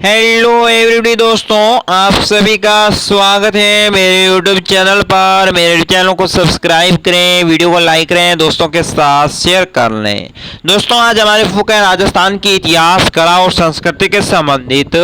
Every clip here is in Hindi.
हेलो एवरीबॉडी दोस्तों, आप सभी का स्वागत है मेरे यूट्यूब चैनल पर। मेरे चैनल को सब्सक्राइब करें, वीडियो को लाइक करें, दोस्तों के साथ शेयर कर लें। दोस्तों आज हमारे फोकस है राजस्थान की इतिहास, कला और संस्कृति के संबंधित,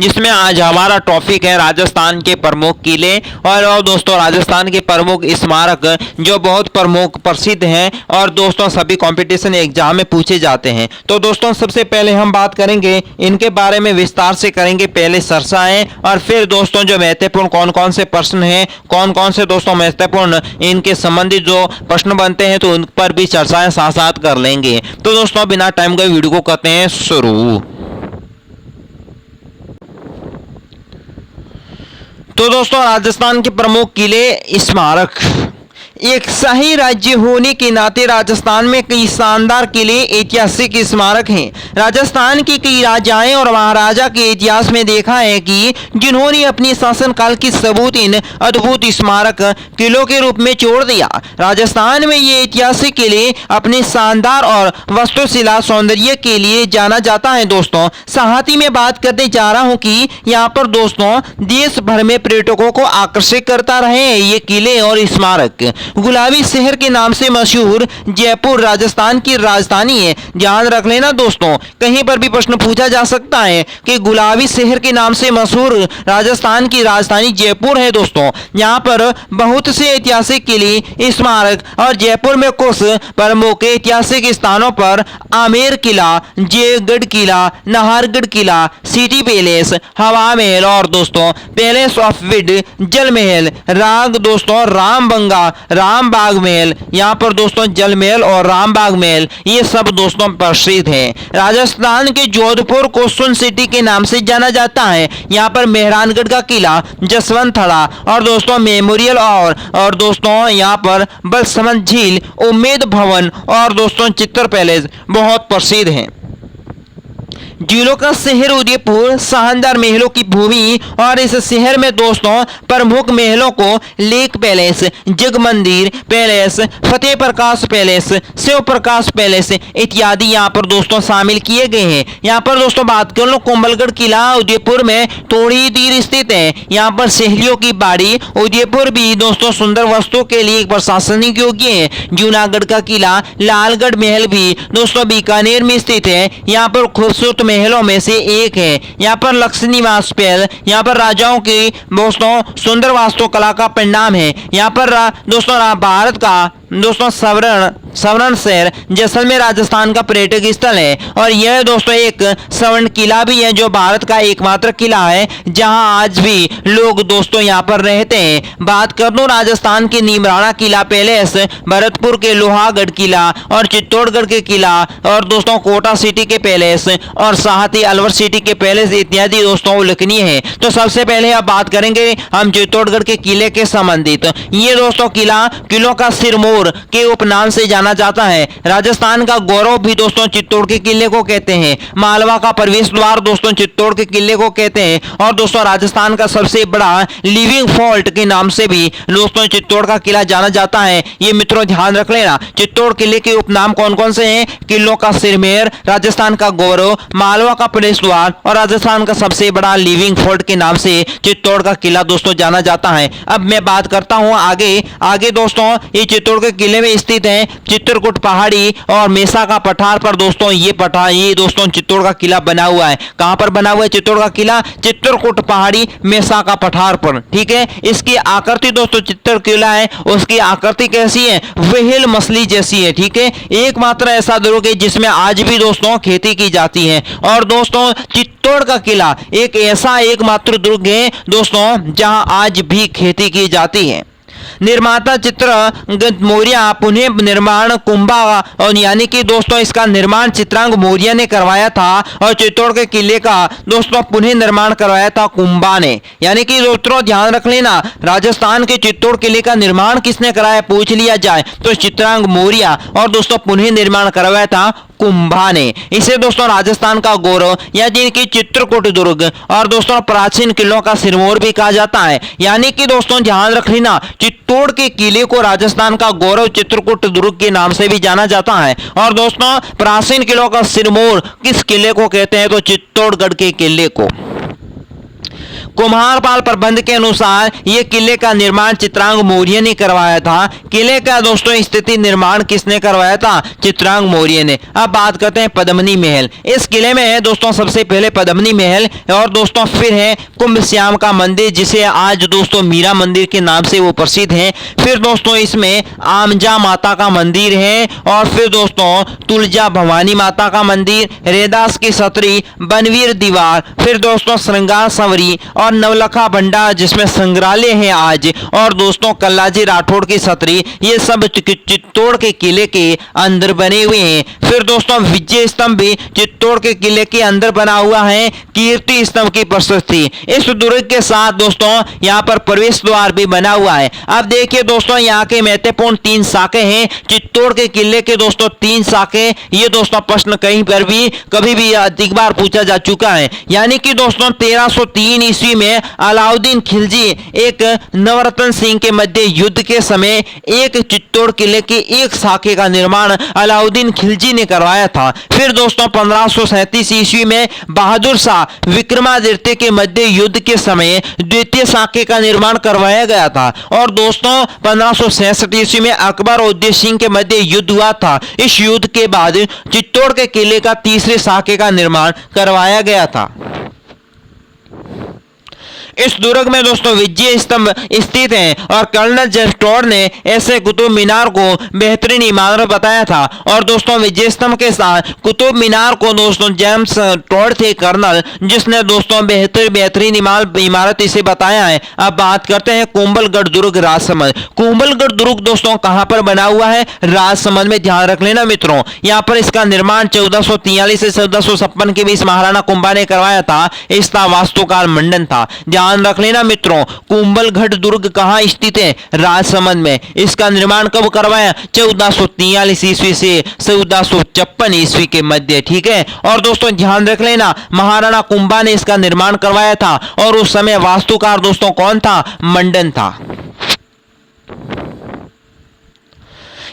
जिसमें आज हमारा टॉपिक है राजस्थान के प्रमुख किले और दोस्तों राजस्थान के प्रमुख स्मारक जो बहुत प्रमुख प्रसिद्ध हैं और दोस्तों सभी कॉम्पिटिशन एग्जाम में पूछे जाते हैं। तो दोस्तों सबसे पहले हम बात करेंगे इनके बारे में विस्तार से करेंगे, पहले चर्चाएं और फिर दोस्तों जो महत्वपूर्ण कौन कौन से प्रश्न हैं, कौन कौन से दोस्तों महत्वपूर्ण इनके संबंधित जो प्रश्न बनते हैं तो उन पर भी चर्चाएं साथ साथ कर लेंगे। तो दोस्तों बिना टाइम गए वीडियो को करते हैं शुरू। तो दोस्तों राजस्थान के प्रमुख किले स्मारक, एक शाही राज्य होने के नाते राजस्थान में कई शानदार किले ऐतिहासिक स्मारक हैं। राजस्थान के कई राजाएं और महाराजा के इतिहास में देखा है कि जिन्होंने अपने शासनकाल की सबूत इन अद्भुत स्मारक किलों के रूप में छोड़ दिया। राजस्थान में ये ऐतिहासिक किले अपने शानदार और वास्तुशिला सौंदर्य के लिए जाना जाता है। दोस्तों साथ ही मैं बात करने जा रहा हूँ कि यहाँ पर दोस्तों देश भर में पर्यटकों को आकर्षित करता रहे हैं ये किले और स्मारक। गुलाबी शहर के नाम से मशहूर जयपुर राजस्थान की राजधानी है। ध्यान रख लेना दोस्तों, कहीं पर भी प्रश्न पूछा जा सकता है कि गुलाबी शहर के नाम से मशहूर राजस्थान की राजधानी जयपुर है। दोस्तों यहाँ पर बहुत से ऐतिहासिक किले स्मारक और जयपुर में कुछ प्रमुख ऐतिहासिक स्थानों पर आमेर किला, जयगढ़ किला, नाहरगढ़ किला, सिटी पैलेस, हवा महल और दोस्तों पैलेस ऑफ विड, जल महल, राग दोस्तों रामबंगा, रामबाग महल, यहाँ पर दोस्तों जल महल और रामबाग महल ये सब दोस्तों प्रसिद्ध हैं। राजस्थान के जोधपुर को सुन सिटी के नाम से जाना जाता है। यहाँ पर मेहरानगढ़ का किला, जसवंत थड़ा और दोस्तों मेमोरियल और दोस्तों यहाँ पर बलसमंद झील, उम्मेद भवन और दोस्तों चित्तर पैलेस बहुत प्रसिद्ध हैं। झीलों का शहर उदयपुर शानदार महलों की भूमि और इस शहर में दोस्तों प्रमुख महलों को लेक पैलेस, जग मंदिर पैलेस, फतेह प्रकाश पैलेस, शिव प्रकाश पैलेस इत्यादि यहाँ पर दोस्तों शामिल किए गए हैं। यहाँ पर दोस्तों बात कर लो कुंभलगढ़ किला उदयपुर में थोड़ी दूर स्थित है। यहाँ पर सहेलियों की बाड़ी उदयपुर भी दोस्तों सुंदर वस्तुओं के लिए एक प्रशासनिक योग्य है। जूनागढ़ का किला लालगढ़ महल भी दोस्तों बीकानेर में स्थित है। यहाँ पर खूबसूरत महलों में से एक है। यहाँ पर लक्ष्मी निवास महल यहाँ पर राजाओं की दोस्तों सुंदर वास्तुकला का परिणाम है। यहाँ पर दोस्तों भारत का दोस्तों सवर्ण शहर जैसलमेर राजस्थान का पर्यटक स्थल है और यह दोस्तों एक स्वर्ण किला भी है जो भारत का एकमात्र किला है जहां आज भी लोग दोस्तों यहां पर रहते हैं। बात कर दो राजस्थान के नीमराणा किला पैलेस, भरतपुर के लोहागढ़ किला और चित्तौड़गढ़ के किला और दोस्तों कोटा सिटी के पैलेस और साथ ही अलवर सिटी के पैलेस इत्यादि दोस्तों उल्लेखनीय है। तो सबसे पहले अब बात करेंगे हम चित्तौड़गढ़ के किले के संबंधित। ये दोस्तों किला किलों का सिरमौर के उपनाम से जाना जाता है। राजस्थान का गौरव भी दोस्तों चित्तौड़ के किले को कहते हैं। मालवा का प्रवेश द्वार दोस्तों चित्तौड़ के किले को कहते हैं और दोस्तों राजस्थान का सबसे बड़ा लिविंग फोर्ट के नाम से भी दोस्तों चित्तौड़ का किला जाना जाता है। ये मित्रों ध्यान रख लेना, चित्तौड़ किले के उपनाम कौन कौन से हैं? किलों का सिरमौर, राजस्थान का गौरव, मालवा का प्रवेश द्वार और राजस्थान का सबसे बड़ा लिविंग फोर्ट के नाम से चित्तौड़ का किला दोस्तों जाना जाता है। अब मैं बात करता हूं आगे दोस्तों ये चित्तौड़ किले में स्थित है चित्रकूट पहाड़ी और मेसा का पठार पर दोस्तों ये दोस्तों चित्तौड़ का किला बना हुआ है। कहां पर बना हुआ है चित्तौड़ का किला? चित्रकूट पहाड़ी मेसा का पठार पर, ठीक है। इसकी आकृति दोस्तों चित्तौड़ किला है, उसकी आकृति कैसी है? व्हेल मछली जैसी है, ठीक है। एकमात्र ऐसा दुर्ग है जिसमें आज भी दोस्तों खेती की जाती है और दोस्तों चित्तौड़ का किला एक ऐसा एकमात्र दुर्ग है दोस्तों जहां आज भी खेती की जाती है। निर्माता चित्रांगद मौर्य पुनः निर्माण कुंभा और यानी कि दोस्तों इसका निर्माण चित्रांग मौर्य ने करवाया था और चित्तौड़ के किले का दोस्तों पुनः निर्माण करवाया था कुंभा ने। यानी कि दोस्तों ध्यान रख लेना, राजस्थान के चित्तौड़ किले का निर्माण किसने कराया पूछ लिया जाए तो चित्रांग मौर्य और दोस्तों पुनः निर्माण करवाया था कुंभा ने। इसे दोस्तों राजस्थान का गौरव या जिनकी चित्रकूट दुर्ग और दोस्तों प्राचीन किलों का सिरमौर भी कहा जाता है। यानी कि दोस्तों ध्यान रख लेना, चित्तौड़ के किले को राजस्थान का गौरव चित्रकूट दुर्ग के नाम से भी जाना जाता है और दोस्तों प्राचीन किलों का सिरमौर किस किले को कहते हैं तो चित्तौड़गढ़ के किले को। कुम्हारपाल प्रबंध के अनुसार ये किले का निर्माण चित्रांग मौर्य ने करवाया था। किले का दोस्तों स्थिति निर्माण किसने करवाया था? चित्रांग मौर्य ने। अब बात करते हैं पद्मनी महल। इस किले में है दोस्तों सबसे पहले पद्मनी महल, और दोस्तों फिर है कुंभ श्याम का मंदिर, जिसे आज दोस्तों मीरा मंदिर के नाम से वो प्रसिद्ध है। फिर दोस्तों इसमें आमजा माता का मंदिर है, और फिर दोस्तों तुलजा भवानी माता का मंदिर, रेदास की छतरी, बनवीर दीवार, फिर दोस्तों श्रृंगार संवरी और नवलखा भंडार जिसमें संग्रहालय है आज, और दोस्तों कल्लाजी राठौड़ की छतरी, ये सब चित्तौड़ के किले के अंदर बने हुए हैं। फिर दोस्तों विजय स्तंभ भी चित्तौड़ के किले के अंदर बना हुआ है। कीर्ति स्तंभ की प्रशस्ति, इस दुर्ग के साथ दोस्तों यहाँ पर प्रवेश द्वार भी बना हुआ है। अब देखिए दोस्तों यहाँ के महत्वपूर्ण 3 शाखे हैं चित्तौड़ के किले के दोस्तों 3 शाखे। ये दोस्तों प्रश्न कहीं पर भी कभी भी अधिक बार पूछा जा चुका है। यानी कि दोस्तों 1303 ईस्वी में अलाउद्दीन खिलजी एक नवरत्न सिंह के मध्य युद्ध के समय एक चित्तौड़ किले के एक शाखे का निर्माण अलाउद्दीन खिलजी ने करवाया था। फिर दोस्तों 1537 ईस्वी में बहादुर शाह विक्रमादित्य के मध्य युद्ध के समय द्वितीय शाखे का निर्माण करवाया गया था। और दोस्तों 1566 ईस्वी में अकबर और उदय सिंह के मध्य युद्ध हुआ था। इस युद्ध के बाद चित्तौड़ के किले का तीसरे शाखे का निर्माण करवाया गया था। इस दुर्ग में दोस्तों विजय स्तंभ स्थित है, और कर्नल जेम्स टॉड ने ऐसे कुतुब मीनार को बेहतरीन इमारत बताया था। और दोस्तों विजय स्तंभ के साथ कुतुब मीनार को दोस्तों जेम्स टॉड थे कर्नल, जिसने दोस्तों बेहतरीन इमारत इसे बताया है। अब बात करते हैं कुंभलगढ़ दुर्ग राजसमंद। कुंभलगढ़ दुर्ग दोस्तों कहां पर बना हुआ है? राजसमंद में। ध्यान रख लेना मित्रों, यहाँ पर इसका निर्माण 1443 से 1456 के बीच महाराणा कुंभा ने करवाया था। इसका वास्तुकार मंडन था। ध्यान रख लेना मित्रों, कुंभलगढ़ दुर्ग कहां स्थित है? राजसमंद में। इसका निर्माण कब करवाया? 1443 ईस्वी से 1456 ईस्वी के मध्य। ठीक है। और दोस्तों ध्यान रख लेना, महाराणा कुंभा ने इसका निर्माण करवाया था, और उस समय वास्तुकार दोस्तों कौन था? मंडन था।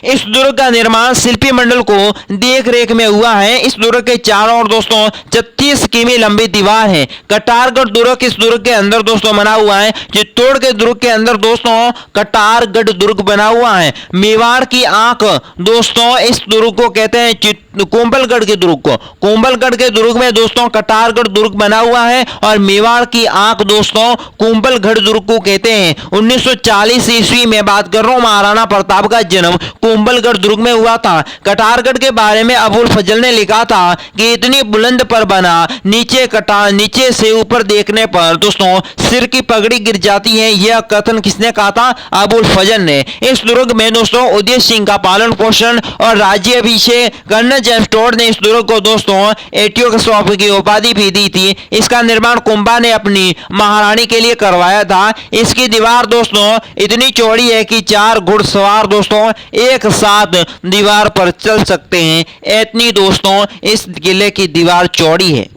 इस दुर्ग का निर्माण शिल्पी मंडल को देख रेख में हुआ है। इस दुर्ग के चारों ओर दोस्तों 36 किमी लंबी दीवार है। कटारगढ़ दुर्ग इस दुर्ग के अंदर दोस्तों बना हुआ है। चित्तौड़ के दुर्ग के अंदर दोस्तों कटारगढ़ दुर्ग बना हुआ है। मेवाड़ की आंख दोस्तों इस दुर्ग को कहते हैं कुंभलगढ़ के दुर्ग को। कुंभलगढ़ के दुर्ग में दोस्तों कटारगढ़ दुर्ग बना हुआ है, और मेवाड़ की आंख दोस्तों कुंभलगढ़ दुर्ग को कहते हैं। 1940 ईस्वी में बात कर रहा हूं, महाराणा प्रताप का जन्म कुंभलगढ़ दुर्ग में हुआ था। कटारगढ़ के बारे में अबुल फजल ने लिखा था कि इतनी बुलंद पर बना, नीचे से ऊपर देखने पर दोस्तों सिर की पगड़ी गिर जाती है। यह कथन किसने कहा था? अबुल फजल ने। इस दुर्ग में दोस्तों उदय सिंह का पालन पोषण और राज्याभिषेक कर्नल जेम्स टॉड ने इस दुर्ग को दोस्तों एटियोकसॉप की उपाधि भी दी थी। इसका निर्माण कुंभा ने अपनी महारानी के लिए करवाया था। इसकी दीवार दोस्तों इतनी चौड़ी है कि 4 घुड़सवार दोस्तों एक साथ दीवार पर चल सकते हैं। इतनी दोस्तों इस किले की दीवार चौड़ी है।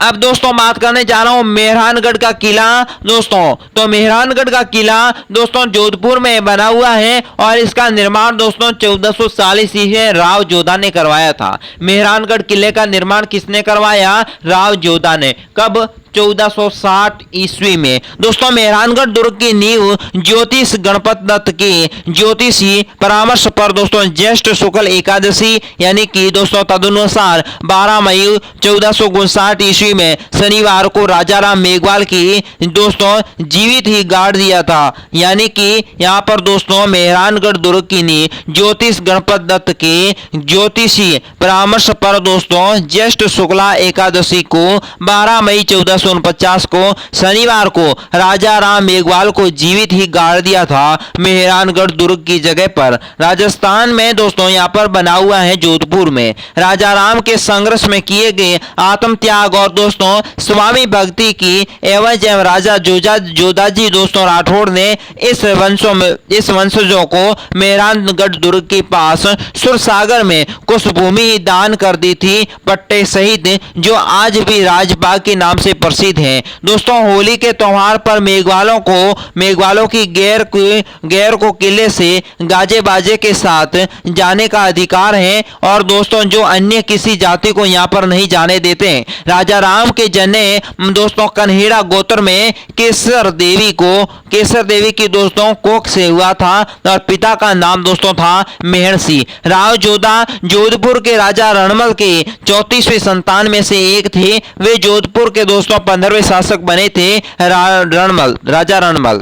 अब दोस्तों बात करने जा रहा हूं मेहरानगढ़ का किला दोस्तों। तो मेहरानगढ़ का किला दोस्तों जोधपुर में बना हुआ है, और इसका निर्माण दोस्तों 1440 ईस्वी राव जोधा ने करवाया था। मेहरानगढ़ किले का निर्माण किसने करवाया? राव जोधा ने। कब? 1460 ईस्वी में। दोस्तों मेहरानगढ़ दुर्ग की नींव ज्योतिष गणपत दत्त की ज्योतिषी परामर्श पर दोस्तों ज्येष्ठ शुक्ल एकादशी यानी कि दोस्तों तदनुसार 12 मई 1459 ईस्वी में शनिवार को राजाराम मेघवाल की दोस्तों जीवित ही गाड़ दिया था। यानी कि यहाँ पर दोस्तों मेहरानगढ़ दुर्ग की नींव ज्योतिष गणपत दत्त के ज्योतिषी परामर्श पर दोस्तों ज्येष्ठ शुक्ला एकादशी को 12 मई 1449 को शनिवार को राजा राम मेघवाल को जीवित ही गाड़ दिया था मेहरानगढ़ दुर्ग की जगह पर। राजस्थान में दोस्तों यहाँ पर बना हुआ है जोधपुर में। राजा राम के संघर्ष में किए गए आत्म त्याग और दोस्तों स्वामी भक्ति की एवं राजा जोधाजी दोस्तों राठौड़ ने इस वंशजों को मेहरानगढ़ दुर्ग के पास सुरसागर में कुछ भूमि दान कर दी थी पट्टे सहित, जो आज भी राजबाग के नाम से प्रसिद्ध है। दोस्तों होली के त्योहार पर मेघवालों की गैर को किले से गाजे बाजे के साथ जाने का अधिकार है, और दोस्तों जो अन्य किसी जाति को यहाँ पर नहीं जाने देते हैं। राजा राम के जने दोस्तों कन्हेड़ा गोत्र में केसर देवी की दोस्तों कोख से हुआ था और पिता का नाम दोस्तों था मेहर सिंह। राव जोधा जोधपुर के राजा रणमल के 34वें संतान में से एक थे। वे जोधपुर के दोस्तों 15वें शासक बने थे। राजा रणमल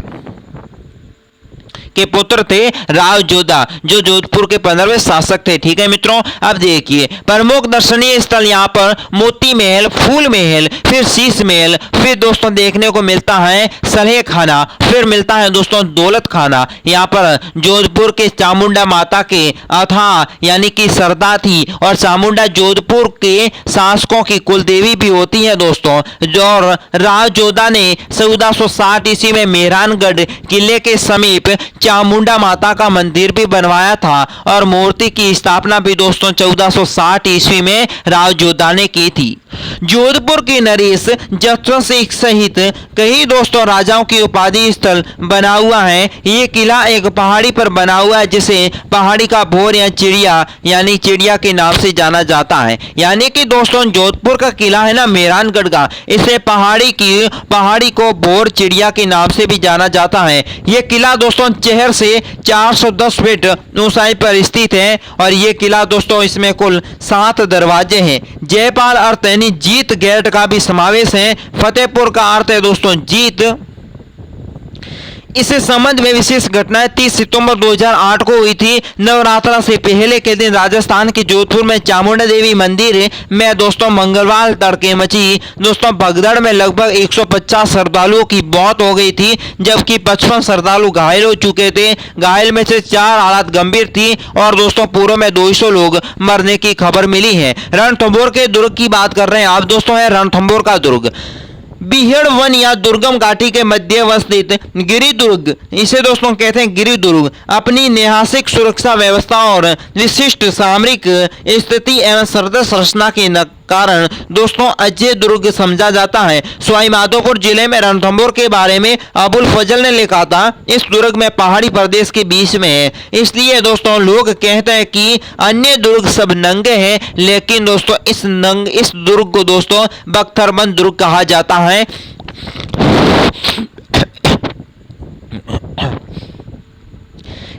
के पुत्र थे राव जोधा, जो जोधपुर के 15वें शासक थे। ठीक है मित्रों, अब देखिए प्रमुख दर्शनीय स्थल यहाँ पर मोती महल, फूल महल, फिर शीश महल, फिर दोस्तों देखने को मिलता है सलहे खाना, फिर मिलता है दोस्तों दौलत खाना। यहाँ पर जोधपुर के चामुंडा माता के अथा यानी कि सरदा थी और चामुंडा जोधपुर के शासकों की कुलदेवी भी होती है दोस्तों। और राव जोधा ने 1460 ईस्वी में मेहरानगढ़ किले के समीप चामुंडा माता का मंदिर भी बनवाया था और मूर्ति की स्थापना भी दोस्तों 1460 ईस्वी में राव जोधा ने की थी। जोधपुर की नरेश जसवंत सिंह सहित कई दोस्तों राजाओं की उपाधि स्थल बना हुआ है। ये किला एक पहाड़ी पर बना हुआ है जिसे पहाड़ी का भोर या चिड़िया यानी चिड़िया के नाम से जाना जाता है। यानी कि दोस्तों जोधपुर का किला है ना मेहरानगढ़ का, इसे पहाड़ी को भोर चिड़िया के नाम से भी जाना जाता है। ये किला दोस्तों शहर से 410 फीट ऊंचाई पर स्थित है और ये किला दोस्तों इसमें कुल 7 दरवाजे हैं। जयपाल अर्थ यानी जीत गेट का भी समावेश है। फतेहपुर का अर्थ है दोस्तों जीत। इस संबंध में विशेष घटनाएं 30 सितंबर 2008 को हुई थी। नवरात्रा से पहले के दिन राजस्थान के जोधपुर में चामुंडा देवी मंदिर में दोस्तों मंगलवार तड़के मची दोस्तों भगदड़ में लगभग 150 श्रद्धालुओं की मौत हो गई थी, जबकि 55 श्रद्धालु घायल हो चुके थे। घायल में से 4 हालत गंभीर थी और दोस्तों पूर्व में 200 लोग मरने की खबर मिली है। रणथंभौर के दुर्ग की बात कर रहे हैं आप दोस्तों, है रणथंभौर का दुर्ग। बीहड़ वन या दुर्गम घाटी के मध्य अवस्थित गिरि दुर्ग, इसे दोस्तों कहते हैं गिरि दुर्ग, अपनी ऐतिहासिक सुरक्षा व्यवस्था और विशिष्ट सामरिक स्थिति एवं सरदर संरचना के कारण दोस्तों अजय दुर्ग समझा जाता है। सवाई माधोपुर जिले में रणथंभौर के बारे में अबुल फजल ने लिखा था, इस दुर्ग में पहाड़ी प्रदेश के बीच में है, इसलिए दोस्तों लोग कहते हैं कि अन्य दुर्ग सब नंगे हैं, लेकिन दोस्तों इस दुर्ग को दोस्तों बख्तरबंद दुर्ग कहा जाता है।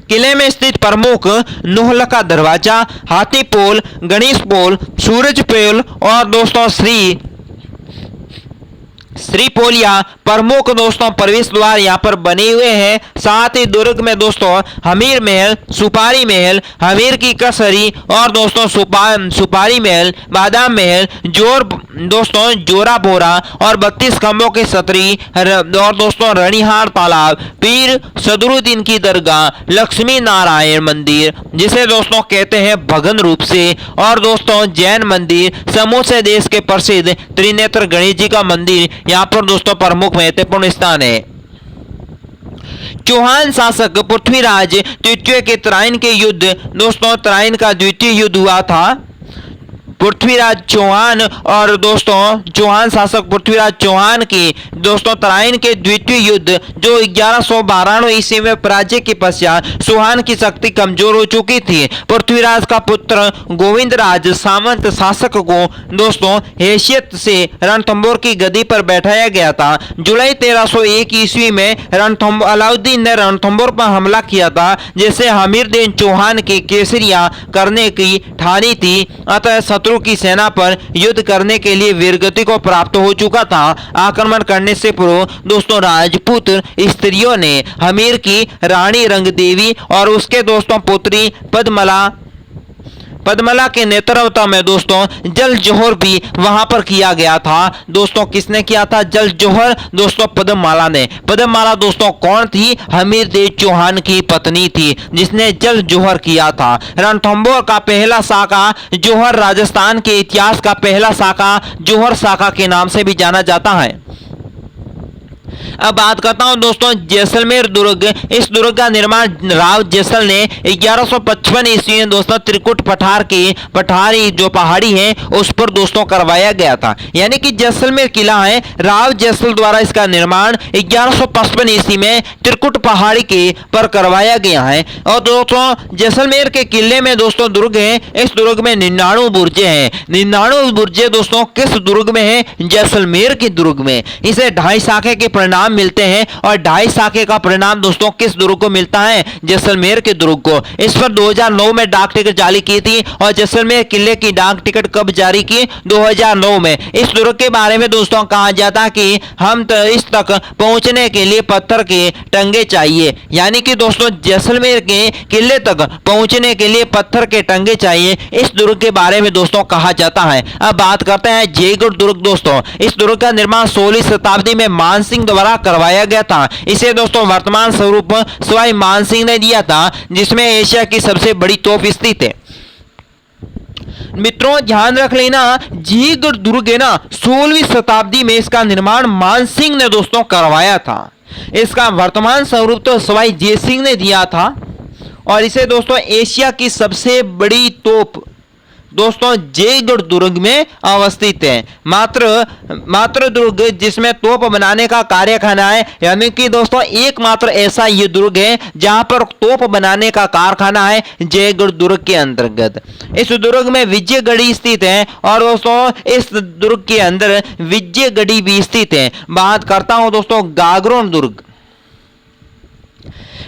किले में स्थित प्रमुख नोहलका दरवाजा, हाथी पोल, गणेश पोल, सूरज पोल और दोस्तों श्री पोलिया प्रमुख दोस्तों प्रवेश द्वार यहाँ पर बने हुए हैं। साथ ही दुर्ग में दोस्तों हमीर महल, सुपारी महल, हमीर की कसरी और दोस्तों सुपारी महल, बादाम महल, जोरा बोरा और 32 खंभों की छतरी और दोस्तों रनिहार तालाब, पीर सदरुद्दीन की दरगाह, लक्ष्मी नारायण मंदिर जिसे दोस्तों कहते हैं भगन रूप से, और दोस्तों जैन मंदिर, समूचे देश के प्रसिद्ध त्रिनेत्र गणेश जी का मंदिर यहाँ पर दोस्तों प्रमुख महत्वपूर्ण स्थान है। चौहान शासक पृथ्वीराज द्वितीय के तराइन के युद्ध दोस्तों तराइन का द्वितीय युद्ध हुआ था। पृथ्वीराज चौहान और दोस्तों चौहान शासक पृथ्वीराज चौहान की दोस्तों तराइन के द्वितीय युद्ध जो 1192 ईस्वी में पराजय के पश्चात चौहान की शक्ति कमजोर हो चुकी थी। पृथ्वीराज का पुत्र गोविंदराज सामंत शासक को दोस्तों हैसियत से रणथंभौर की गद्दी पर बैठाया गया था। जुलाई 1301 ईस्वी में अलाउद्दीन ने रणथंभौर पर हमला किया था, जिसे हमीरदीन चौहान की केसरिया करने की ठानी थी। अतः शत्रु की सेना पर युद्ध करने के लिए वीरगति को प्राप्त हो चुका था। आक्रमण करने से पूर्व दोस्तों राजपूत स्त्रियों ने हमीर की रानी रंगदेवी और उसके दोस्तों पुत्री पद्मला के नेतृत्व में दोस्तों जल जोहर भी वहां पर किया गया था। दोस्तों किसने किया था जल जोहर? दोस्तों पद्ममाला ने। पद्ममाला दोस्तों कौन थी? हमीरदेव चौहान की पत्नी थी जिसने जल जोहर किया था। रणथंभौर का पहला शाखा जोहर राजस्थान के इतिहास का पहला शाखा जोहर शाखा के नाम से भी जाना जाता है। अब बात करता हूं दोस्तों जैसलमेर दुर्ग। इस दुर्ग का निर्माण राव जैसल ने 1155 ईस्वी में दोस्तों त्रिकुट पठारी जो पहाड़ी है उस पर दोस्तों करवाया गया था। यानी कि जैसलमेर किला है, राव जैसल द्वारा इसका निर्माण 1155 ईस्वी में त्रिकुट पहाड़ी के पर करवाया गया है। और दोस्तों जैसलमेर के किले में दोस्तों दुर्ग है, इस दुर्ग में 99 बुर्जे हैं। 99 बुर्जे दोस्तों किस दुर्ग में है? जैसलमेर के दुर्ग में। इसे 2.5 शाखे के परिणाम मिलते हैं और 2.5 शाखे का परिणाम दोस्तों किस दुर्ग को मिलता है? जैसलमेर के दुर्ग को। इस पर 2009 में डाक टिकट जारी की थी। और जैसलमेर किले की डाक टिकट कब जारी की? 2009 में। इस दुर्ग के बारे में दोस्तों कहा जाता है कि हम तो इस तक पहुंचने के लिए पत्थर के टंगे चाहिए। यानी कि दोस्तों जैसलमेर के किले तक पहुंचने के लिए पत्थर के टंगे चाहिए, इस दुर्ग के बारे में दोस्तों कहा जाता है। अब बात करते हैं जयगढ़ दुर्ग। दोस्तों इस दुर्ग का निर्माण 16वीं शताब्दी में मानसिंह द्वारा करवाया गया था। इसे दोस्तों वर्तमान स्वरूप सवाई मानसिंह ने दिया था, जिसमें एशिया की सबसे बड़ी तोप स्थित है। मित्रों ध्यान रख लेना, जयगढ़ दुर्ग है ना 16वीं शताब्दी में इसका निर्माण मानसिंह ने दोस्तों करवाया था। इसका वर्तमान स्वरूप तो सवाई जयसिंह ने दिया था। और इसे दोस्तों एशिया की सबसे बड़ी तोप दोस्तों जयगढ़ दुर्ग में अवस्थित है। मात्र दुर्ग जिसमें तोप बनाने का कारखाना है। यानी कि दोस्तों एकमात्र ऐसा ये दुर्ग है जहां पर तोप बनाने का कारखाना है जयगढ़ दुर्ग के अंतर्गत। इस दुर्ग में विजयगढ़ी स्थित है और दोस्तों इस दुर्ग के अंदर विजयगढ़ी भी स्थित है। बात करता हूं दोस्तों गागरोन दुर्ग।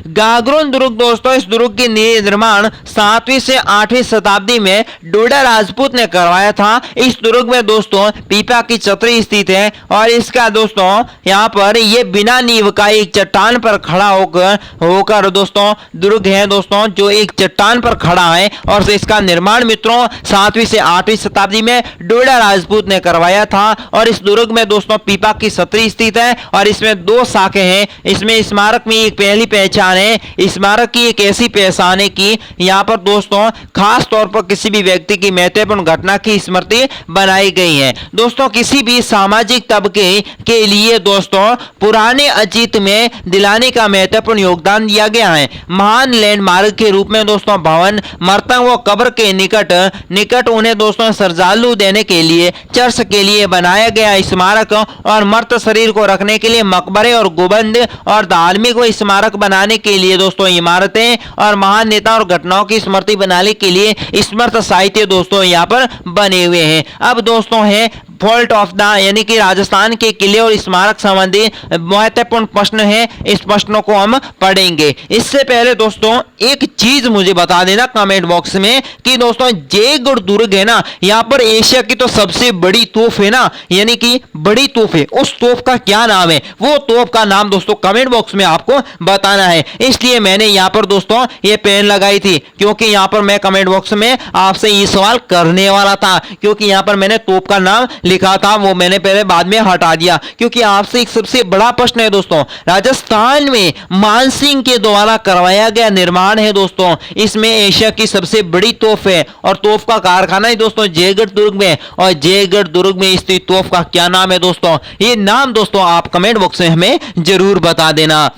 गागरोन दुर्ग दोस्तों इस दुर्ग के निर्माण 7वीं से 8वीं शताब्दी में डोडा राजपूत ने करवाया था। इस दुर्ग में दोस्तों पीपा की छतरी स्थित है और इसका दोस्तों यहाँ पर ये बिना नींव का एक चट्टान पर खड़ा होकर दोस्तों दुर्ग है दोस्तों, जो एक चट्टान पर खड़ा है। और इसका निर्माण मित्रों 7वीं से 8वीं शताब्दी में डोडा राजपूत ने करवाया था। और इस दुर्ग में दोस्तों पीपा की छतरी स्थित है और इसमें 2 शाखे हैं। इसमें स्मारक में एक पहली पहचान है। स्मारक की एक ऐसी पहचान है कि यहाँ पर दोस्तों खास तौर पर किसी भी व्यक्ति की महत्वपूर्ण घटना की स्मृति बनाई गई है। दोस्तों किसी भी सामाजिक तबके के लिए दोस्तों पुराने अतीत में दिलाने का महत्वपूर्ण योगदान दिया गया है। महान लैंडमार्क के रूप में दोस्तों भवन मृतक व कब्र के निकट उन्हें दोस्तों श्रद्धालु देने के लिए चर्च के लिए बनाया गया स्मारक और मृत शरीर को रखने के लिए मकबरे और गुंबद और धार्मिक व स्मारक बनाने के लिए दोस्तों इमारतें और महान नेता और घटनाओं की स्मृति बनाने के लिए स्मृत साहित्य दोस्तों यहाँ पर बने हुए हैं। अब दोस्तों है फॉल्ट ऑफ द यानी कि राजस्थान के किले और स्मारक संबंधी महत्वपूर्ण प्रश्न है। इस प्रश्नों को हम पढ़ेंगे। इससे पहले दोस्तों एक चीज मुझे बता देना कमेंट बॉक्स में कि दोस्तों जयगढ़ दुर्ग है ना, यहाँ पर एशिया की तो सबसे बड़ी तोप है ना, यानी कि बड़ी तोप है, उस तोप का क्या नाम है? वो तोप का नाम दोस्तों कमेंट बॉक्स में आपको बताना है। इसलिए मैंने यहाँ पर दोस्तों ये पेन लगाई थी, क्योंकि यहाँ पर मैं कमेंट बॉक्स में आपसे ये सवाल करने वाला था, क्योंकि यहाँ पर मैंने तोप का नाम लिखा था, वो मैंने पहले बाद में हटा दिया। क्योंकि आपसे एक सबसे बड़ा प्रश्न है दोस्तों, राजस्थान में मानसिंह के द्वारा करवाया गया निर्माण है दोस्तों, इसमें एशिया की सबसे बड़ी तोप है और तोप का कारखाना है दोस्तों जयगढ़ दुर्ग में। और जयगढ़ दुर्ग में स्थित तोप का क्या नाम है दोस्तों? ये नाम दोस्तों आप कमेंट बॉक्स में हमें जरूर बता देना।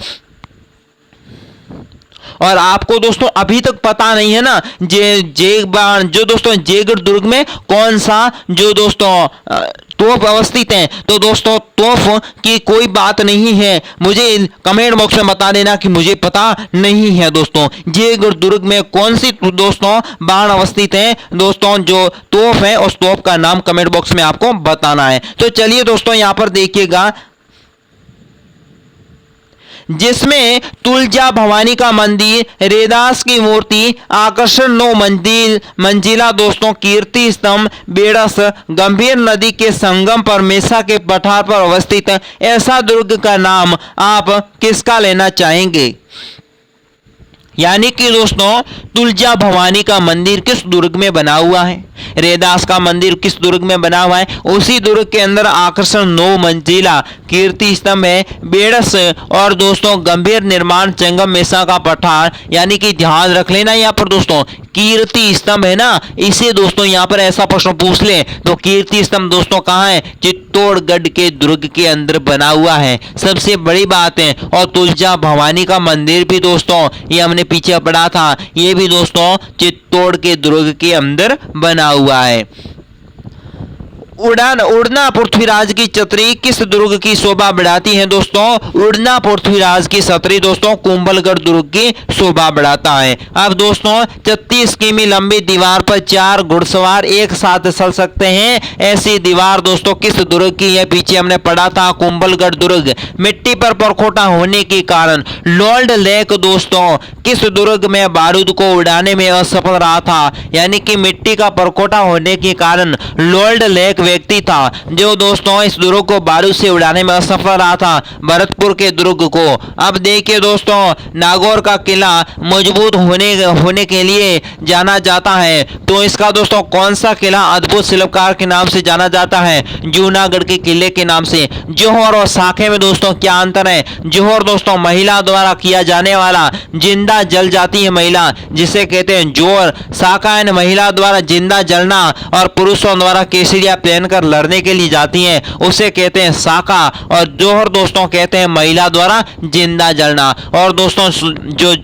और आपको दोस्तों अभी तक पता नहीं है ना जो दोस्तों जयगढ़ दुर्ग में कौन सा जो दोस्तों तोप अवस्थित है, तो दोस्तों तोप की कोई बात नहीं है, मुझे कमेंट बॉक्स में बता देना कि मुझे पता नहीं है दोस्तों जयगढ़ दुर्ग में कौन सी दोस्तों बाण अवस्थित है। दोस्तों जो तोप है उस तोप का नाम कमेंट बॉक्स में आपको बताना है। तो चलिए दोस्तों यहाँ पर देखिएगा, जिसमें तुलजा भवानी का मंदिर, रेदास की मूर्ति, आकर्षण 9 मंजिला दोस्तों कीर्ति स्तंभ, बेड़स, गंभीर नदी के संगम पर मेसा के पठार पर अवस्थित है। ऐसा दुर्ग का नाम आप किसका लेना चाहेंगे? यानी कि दोस्तों तुलजा भवानी का मंदिर किस दुर्ग में बना हुआ है? रैदास का मंदिर किस दुर्ग में बना हुआ है? उसी दुर्ग के अंदर आकर्षण 9 मंजिला कीर्ति स्तंभ है, बेड़स और दोस्तों गंभीर निर्माण चंगम मेसा का पठार, यानी कि ध्यान रख लेना यहाँ पर दोस्तों कीर्ति स्तंभ है ना, इसे दोस्तों यहाँ पर ऐसा प्रश्न पूछ ले तो कीर्ति स्तंभ दोस्तों कहाँ है? चित्तौड़गढ़ के दुर्ग के अंदर बना हुआ है, सबसे बड़ी बात है। और तुलजा भवानी का मंदिर भी दोस्तों ये हमने पीछे पढ़ा था, ये भी दोस्तों चित्तौड़ के दुर्ग के अंदर बना हुआ है। उड़ना पृथ्वीराज की छतरी किस दुर्ग की शोभा बढ़ाती है? दोस्तों उड़ना पृथ्वीराज की छतरी दोस्तों कुंभलगढ़ दुर्ग की शोभा बढ़ाता है। अब दोस्तों 36 किमी लंबी दीवार पर 4 घुड़सवार एक साथ चल सकते हैं, ऐसी दीवार दोस्तों किस दुर्ग की है? पीछे हमने पढ़ा था कुंभलगढ़ दुर्ग। मिट्टी पर परखोटा होने के कारण लॉर्ड लेक दोस्तों किस दुर्ग में बारूद को उड़ाने में असफल रहा था? यानी कि मिट्टी का परखोटा होने के कारण लॉर्ड लेक व्यक्ति था जो दोस्तों इस दुर्ग को बारूद से उड़ाने में असफल रहा था, भरतपुर के दुर्ग को। अब देखिए दोस्तों नागौर का किला मजबूत होने के लिए जाना जाता है, तो इसका दोस्तों कौन सा किला अद्भुत शिल्पकार के नाम से जाना जाता है? जूनागढ़ के किले के नाम से। जोहर और साखे में दोस्तों क्या अंतर है? जोहर दोस्तों महिला द्वारा किया जाने वाला जिंदा जल जाती है महिला, जिसे कहते हैं जोहर। साका महिला द्वारा जिंदा जलना और पुरुषों द्वारा केसरिया पहनकर लड़ने के लिए जाती हैं, उसे कहते हैं साका। और जोहर दोस्तों कहते हैं महिला द्वारा जिंदा जलना। और दोस्तों जो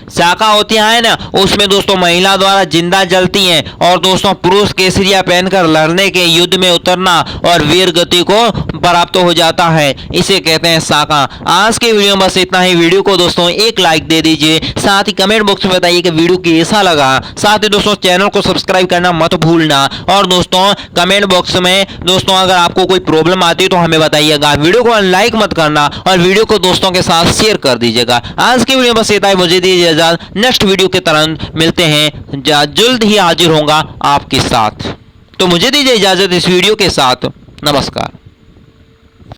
साका होती है ना, उसमें दोस्तों महिला द्वारा जिंदा जलती हैं और दोस्तों पुरुष केसरिया पहनकर लड़ने के युद्ध में उतरना और वीर गति को प्राप्त हो जाता है, इसे कहते हैं साका। आज के वीडियो में बस इतना ही। वीडियो को दोस्तों एक लाइक दे दीजिए, साथ ही कमेंट बॉक्स में बताइए कि वीडियो कैसा लगा। साथ ही दोस्तों चैनल को सब्सक्राइब करना मत भूलना। और दोस्तों कमेंट बॉक्स में दोस्तों अगर आपको कोई प्रॉब्लम आती है तो हमें बताइएगा। वीडियो को लाइक मत करना और वीडियो को दोस्तों के साथ शेयर कर दीजिएगा। आज की वीडियो बस इतना ही। मुझे दीजिए इजाजत। नेक्स्ट वीडियो के तरह मिलते हैं, जल्द ही हाजिर होऊंगा आपके साथ। तो मुझे दीजिए इजाजत इस वीडियो के साथ। नमस्कार।